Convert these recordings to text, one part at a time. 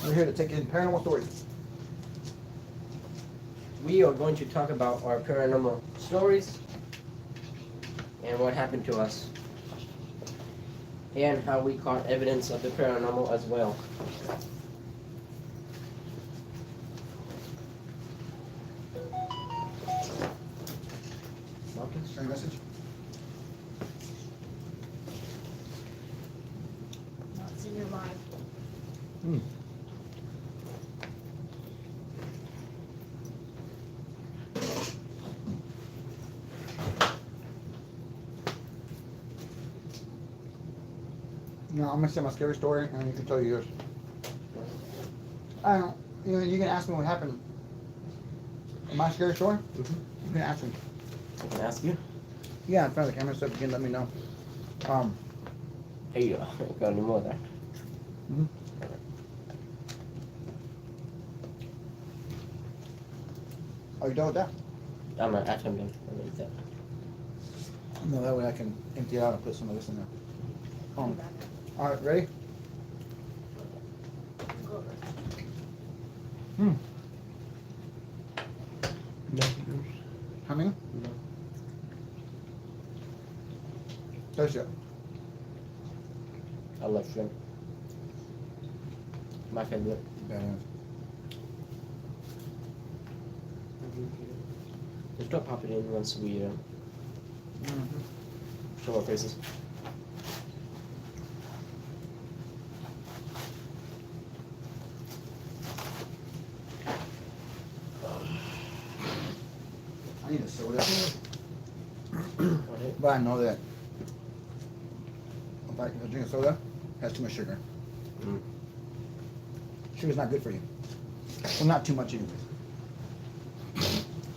We're here to take in paranormal stories. We are going to talk about our paranormal stories and what happened to us, and how we caught evidence of the paranormal as well. Marcus? Any message? Not in your mind. Hmm. No, I'm gonna say my scary story, and you can tell you yours. I don't. You can ask me what happened. My scary story. You can ask me. I can ask you. Yeah, in front of the camera, so you can let me know. Hey, got any more there? Mhm. Are you done with that? I'm not actually I'm done. I'm done with that. No, that way I can empty it out and put some of this in there. Come back. All right, ready? Go over. Hmm. No. How many? No. Touch it. I love shrimp. My favorite. Badass. Just don't pop it in once we show our faces. I need a soda. Okay. But I know that if I drink a soda, it has too much sugar. Mm. Sugar's not good for you. Well, not too much anyway.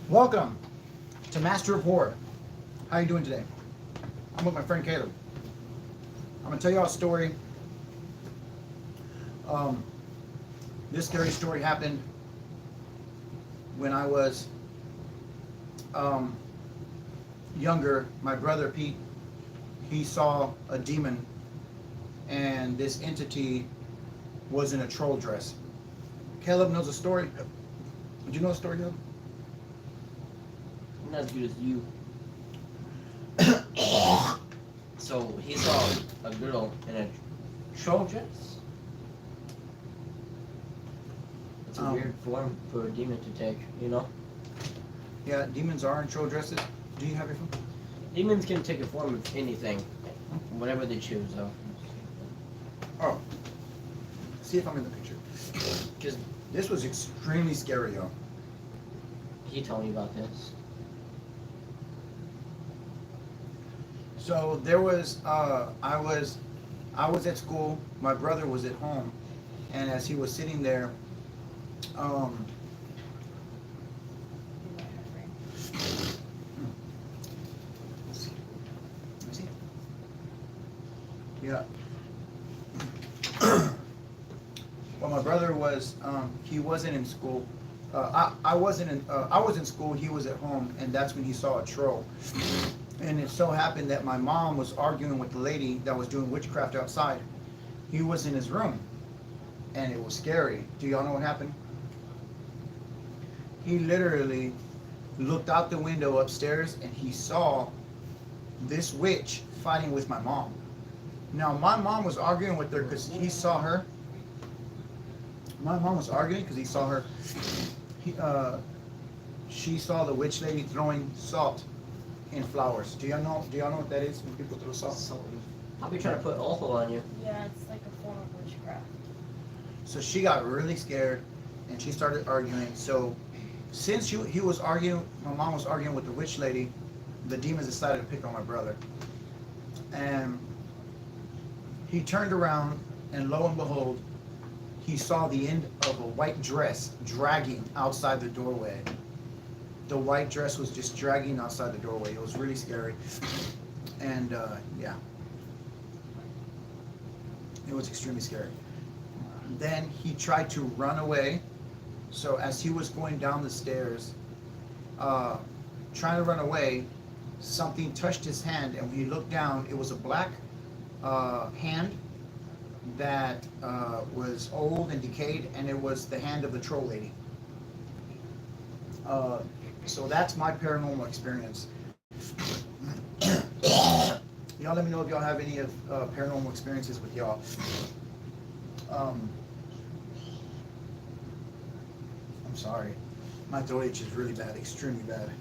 Welcome to Master of Horror. How you doing today? I'm with my friend Caleb. I'm gonna tell you all a story. This scary story happened when I was younger. My brother Pete, he saw a demon, and this entity was in a troll dress. Caleb knows a story. Did you know a story, Caleb? Not as good as you. So he saw a girl in a troll dress. It's a weird form for a demon to take, you know? Yeah, demons are in troll dresses. Do you have your phone? Demons can take a form of anything, whatever they choose, though. Oh. See if I'm in the picture. Because This was extremely scary, y'all. he told me about this. So there was, I was at school. My brother was at home, and as he was sitting there, let's see. Let me see. Yeah. Well, my brother was, he wasn't in school. I was in school. He was at home, and that's when he saw a troll. And it so happened that my mom was arguing with the lady that was doing witchcraft outside. He was in his room, and it was scary. Do y'all know what happened? He literally looked out the window upstairs, and he saw this witch fighting with my mom. Now, my mom was arguing with her because he saw her. My mom was arguing because he saw her. She saw the witch lady throwing salt in flowers. Do y'all know what that is when people throw salt? I'll be trying to put awful on you. Yeah, it's like a form of witchcraft. So she got really scared, and she started arguing. So since he was arguing, my mom was arguing with the witch lady, the demons decided to pick on my brother. And he turned around, and lo and behold, he saw the end of a white dress dragging outside the doorway. The white dress was just dragging outside the doorway. It was really scary. And yeah, it was extremely scary. Then he tried to run away. So as he was going down the stairs, trying to run away, something touched his hand, and when he looked down, it was a black hand that was old and decayed, and it was the hand of the troll lady. So that's my paranormal experience. Y'all let me know if y'all have any of paranormal experiences with y'all. I'm sorry. My throat itch is really bad, extremely bad.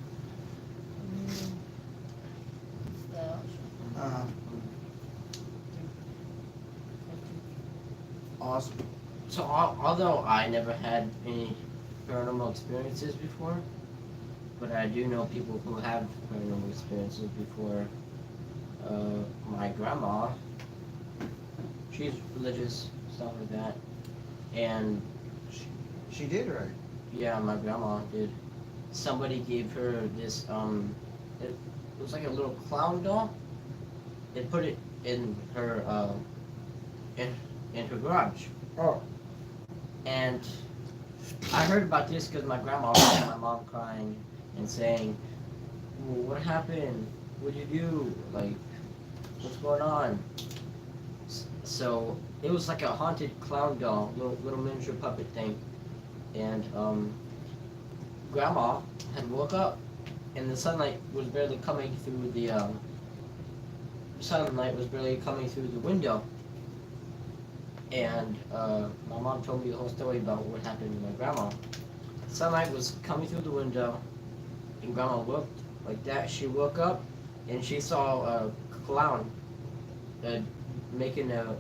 So, Awesome. So although I never had any paranormal experiences before, but I do know people who have paranormal experiences before. My grandma, she's religious, stuff like that, and She did right. yeah, my grandma did. Somebody gave her this it was like a little clown doll. They put it in her in her garage. Oh. And I heard about this because my grandma heard my mom crying and saying, well, "What happened? What did you do? Like, what's going on?" So it was like a haunted clown doll, little miniature puppet thing, and grandma had woke up, and the sunlight was barely coming through the window. And my mom told me the whole story about what happened to my grandma. Sunlight was coming through the window, and grandma looked like that. She woke up, and she saw a clown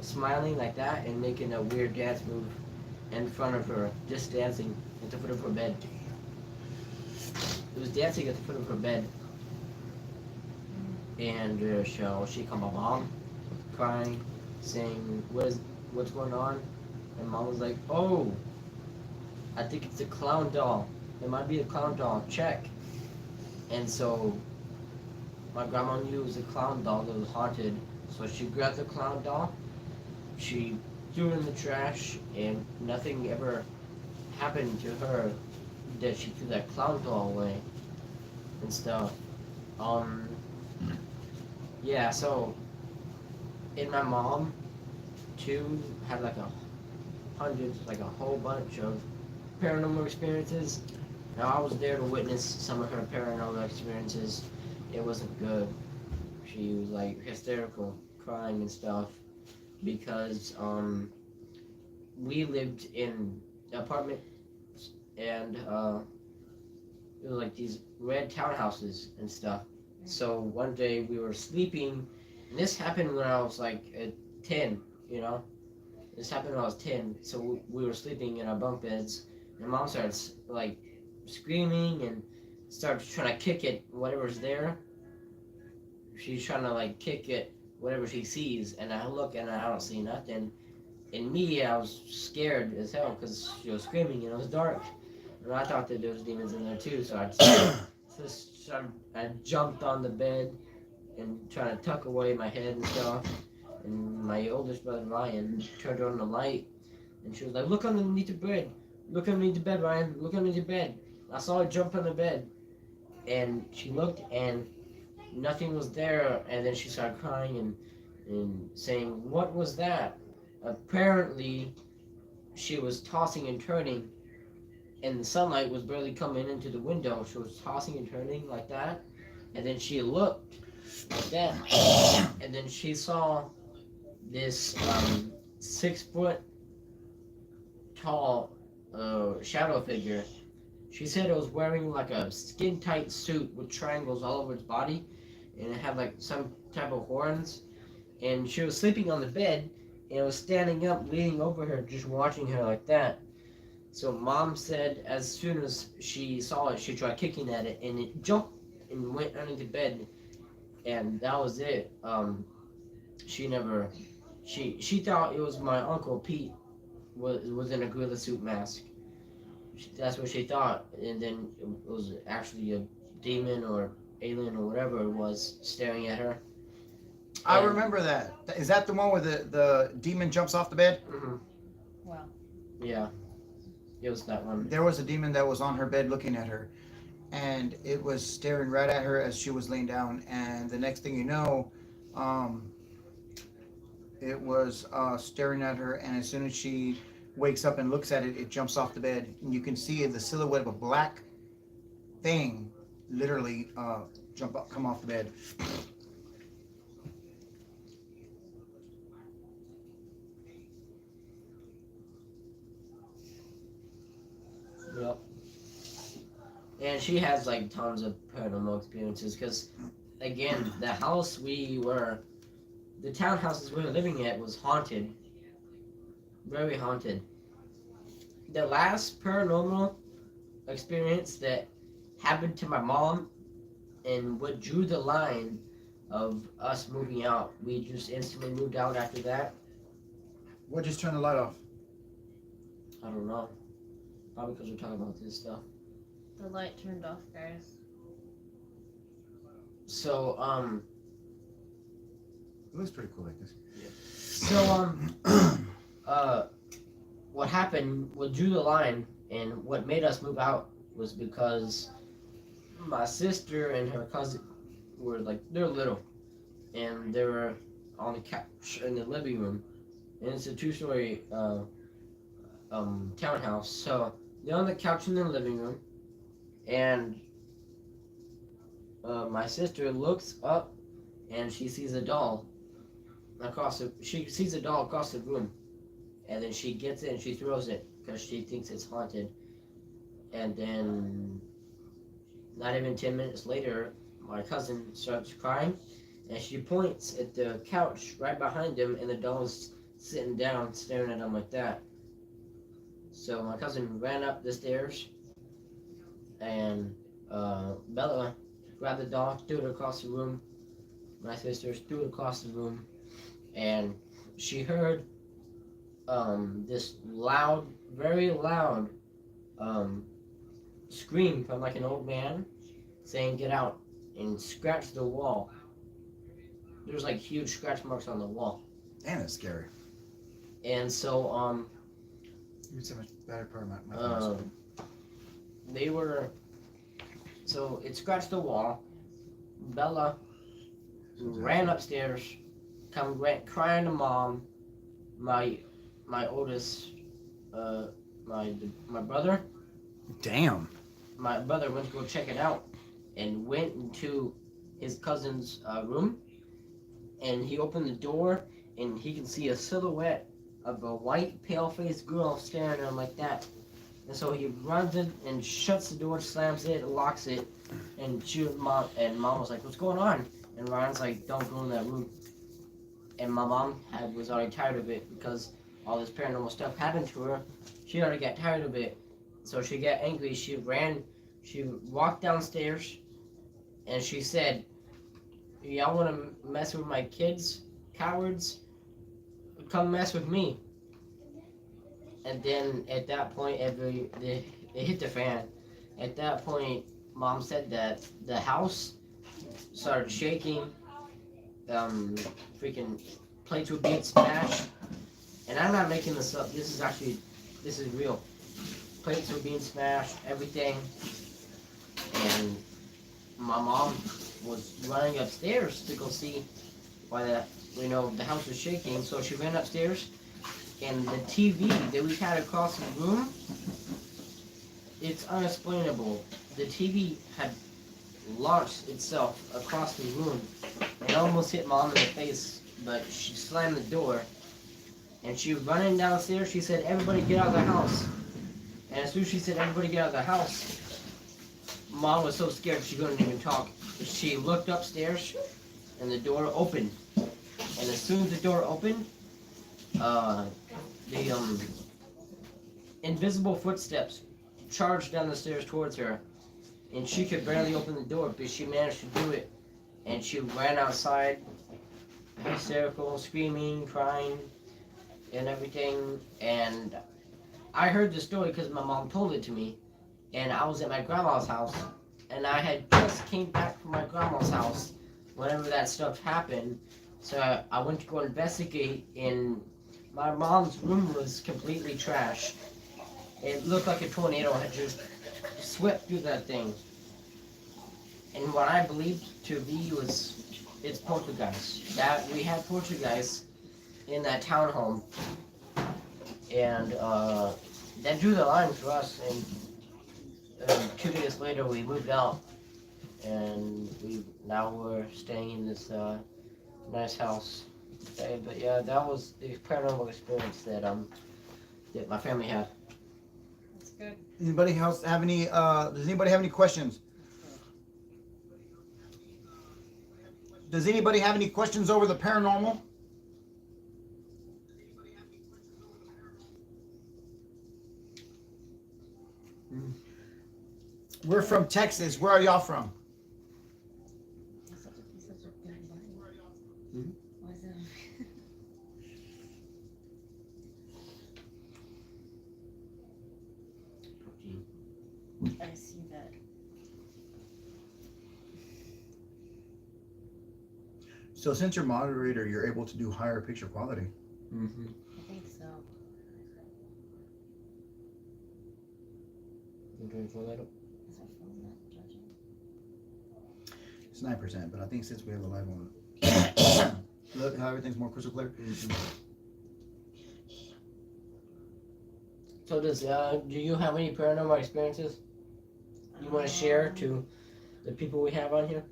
smiling like that and making a weird dance move in front of her, just dancing at the foot of her bed. It was dancing at the foot of her bed. And so she called my mom, crying, saying, what's going on? And mom was like, "Oh, I think it's a clown doll. It might be a clown doll. Check." And so my grandma knew it was a clown doll that was haunted. So she grabbed the clown doll, she threw it in the trash, and nothing ever happened to her that she threw that clown doll away and stuff. Yeah, so, and my mom too had like a whole bunch of paranormal experiences. Now I was there to witness some of her paranormal experiences. It wasn't good. She was like hysterical, crying and stuff, because we lived in an apartment, and it was like these red townhouses and stuff. So one day we were sleeping, and this happened when I was like 10, you know? This happened when I was 10, so we were sleeping in our bunk beds, and mom started like screaming and started trying to kick at whatever's there. She's trying to like kick at whatever she sees, and I look and I don't see nothing. And me, I was scared as hell because she was screaming and it was dark. And I thought that there was demons in there too, so I jumped on the bed and trying to tuck away my head and stuff. And my oldest brother Ryan turned on the light, and she was like, "Look underneath the bed. Look underneath the bed, Ryan. Look underneath the bed." I saw her jump on the bed, and she looked, and nothing was there. And then she started crying and saying, "What was that?" Apparently, she was tossing and turning, and the sunlight was barely coming into the window. She was tossing and turning like that, and then she looked like that, and then she saw this 6 foot tall shadow figure. She said it was wearing like a skin tight suit with triangles all over its body, and it had like some type of horns, and she was sleeping on the bed, and it was standing up leaning over her, just watching her like that. So mom said as soon as she saw it, she tried kicking at it, and it jumped and went underneath the bed, and that was it. She thought it was my uncle Pete was in a gorilla suit mask. That's what she thought, and then it was actually a demon or alien or whatever it was staring at her. I remember that. Is that the one where the demon jumps off the bed? Mm-hmm. Wow. Yeah, it was that one. There was a demon that was on her bed looking at her, and it was staring right at her as she was laying down. And the next thing you know, It was staring at her, and as soon as she wakes up and looks at it, it jumps off the bed, and you can see the silhouette of a black thing, literally come off the bed. Yep. And she has like tons of paranormal experiences because, again, the house the townhouses we were living at was haunted. Very haunted. The last paranormal experience that happened to my mom and what drew the line of us moving out, we just instantly moved out after that. What just turned the light off? I don't know. Probably because we're talking about this stuff. The light turned off, guys. So, It looks pretty cool like this. So, what happened, what drew the line, and what made us move out was because my sister and her cousin were like, they're little, and they were on the couch in the living room, and it's a two-story townhouse. So they're on the couch in the living room, and my sister looks up, and she sees a doll she sees a doll across the room, and then she gets it and she throws it because she thinks it's haunted. And then not even 10 minutes later, my cousin starts crying, and she points at the couch right behind him, and the doll's sitting down staring at him like that. So my cousin ran up the stairs, and Bella grabbed the doll, threw it across the room. My sister threw it across the room, and she heard this loud, very loud scream from like an old man saying "get out," and scratched the wall. There's like huge scratch marks on the wall. And it's scary. And so You so much better part of my they were, so it scratched the wall. Bella ran upstairs, went crying to mom. My oldest, my brother. Damn. My brother went to go check it out, and went into his cousin's room, and he opened the door, and he can see a silhouette of a white, pale-faced girl staring at him like that. And so he runs in and shuts the door, slams it, locks it, and mom was like, "What's going on?" And Ryan's like, "Don't go in that room." And my mom was already tired of it because all this paranormal stuff happened to her. She already got tired of it, so she got angry. She walked downstairs, and she said, "Y'all want to mess with my kids, cowards? Come mess with me." And then at that point, it hit the fan. At that point, mom said that the house started shaking. Freaking plates were being smashed. And I'm not making this up. This is real. Plates were being smashed, everything. And my mom was running upstairs to go see why the house was shaking. So she ran upstairs, and the TV that we had across the room, it's unexplainable. The TV had launched itself across the room and almost hit mom in the face, but she slammed the door, and she was running downstairs. She said, "Everybody get out of the house." And as soon as she said, "Everybody get out of the house," mom was so scared she couldn't even talk. She looked upstairs, and the door opened. And as soon as the door opened, the invisible footsteps charged down the stairs towards her, and she could barely open the door, but she managed to do it. And she ran outside, hysterical, screaming, crying, and everything. And I heard the story because my mom told it to me, and I was at my grandma's house, and I had just came back from my grandma's house whenever that stuff happened. So I went to go investigate, and my mom's room was completely trashed. It looked like a tornado had just swept through that thing. And what I believed to be it's poltergeist. That we had poltergeist in that townhome, and that drew the line for us. And 2 days later, we moved out, and now we're staying in this nice house today. But yeah, that was the paranormal experience that my family had. That's good. Anybody else have any? Does anybody have any questions? Does anybody have any questions over the paranormal? We're from Texas. Where are y'all from? He's such a good boy. Mhm. Why is that? I see that. So since you're moderator, you're able to do higher picture quality. Mm-hmm. I think so. You doing for that? Is my phone not charging? It's 9%, but I think since we have a live one, look how everything's more crystal clear. So do you have any paranormal experiences you want to share to the people we have on here?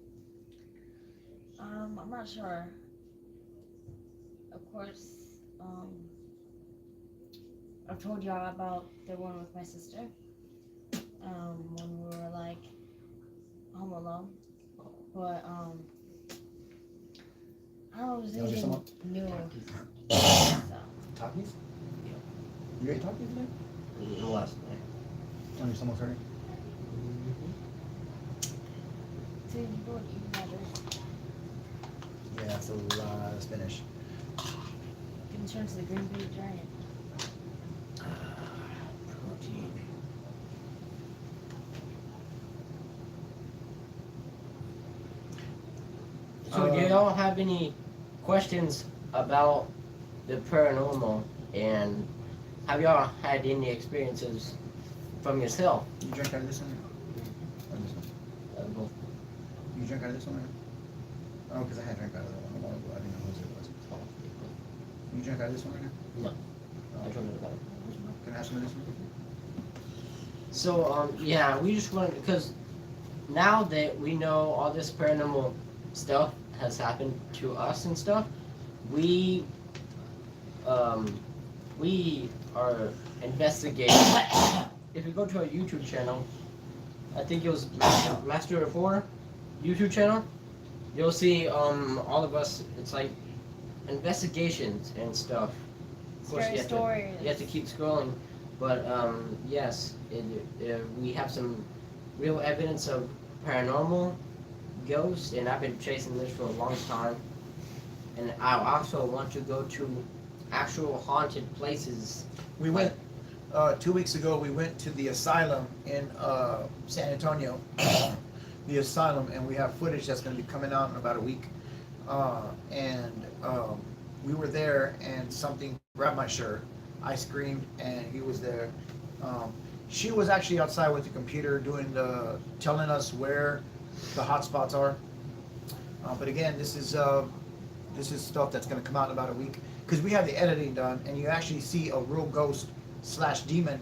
I'm not sure. Of course, I've told y'all about the one with my sister. When we were like home alone. But I don't know if That was there's your anything new. Takis? You ate Takis today? Last night. On your stomach, sorry. So you go and eat that. Yeah, that's a lot of spinach. You can turn to the Green Bay Giant. Protein. So do y'all have any questions about the paranormal, and have y'all had any experiences from yourself? You drink out of this one? Or this one? Both. You drink out of this one? Oh, because I had drank out of that one a while ago. I didn't know whose it was. You drink out of this one right now? No. I told you about it. Can I have some of this one? So yeah, we just wanted, because now that we know all this paranormal stuff has happened to us and stuff, we are investigating. If you go to our YouTube channel, I think it was Master of Four YouTube channel, you'll see all of us. It's like investigations and stuff. Of course, Scary stories. you have to keep scrolling, but yes, we have some real evidence of paranormal ghosts, and I've been chasing this for a long time. And I also want to go to actual haunted places. We went 2 weeks ago. We went to the asylum in San Antonio, the asylum, and we have footage that's going to be coming out in about a week. We were there, and something grabbed my shirt. I screamed, and he was there. She was actually outside with the computer telling us where the hot spots are. But again, this is stuff that's going to come out in about a week, because we have the editing done, and you actually see a real ghost / demon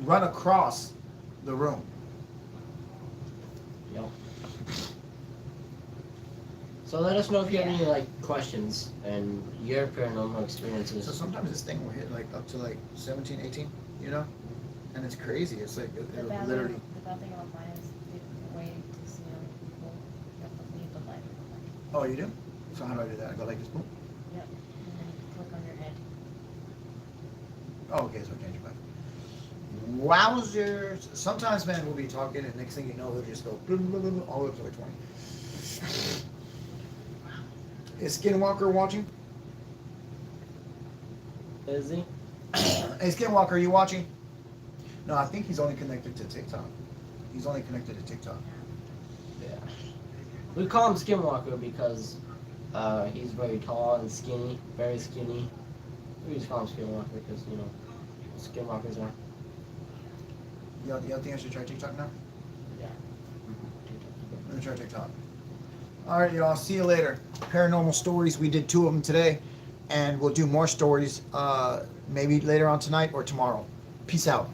run across the room. Yep. So let us know if you have any questions and your paranormal experiences. So sometimes this thing will hit up to 17, 18, and it's crazy. It's like The it'll bad literally. The bad thing about mine is the way to see other people. You have to leave the light. Oh, you do? So how do I do that? I go like this, boom. Yep. And then you click on your head. Oh, okay, so I change it back. Wowzers! Sometimes, man, we'll be talking, and next thing you know, they'll just go blah, blah, blah, blah, all the way up to 20. Is Skinwalker watching? Is he? Hey, Skinwalker, are you watching? No, I think he's only connected to TikTok. He's only connected to TikTok. Yeah. We call him Skinwalker because he's very tall and skinny, very skinny. We just call him Skinwalker because, Skinwalkers are. Y'all think I should try TikTok now? Yeah. Let me try TikTok. All right, y'all. See you later. Paranormal stories. We did 2 of them today. and we'll do more stories maybe later on tonight or tomorrow. Peace out.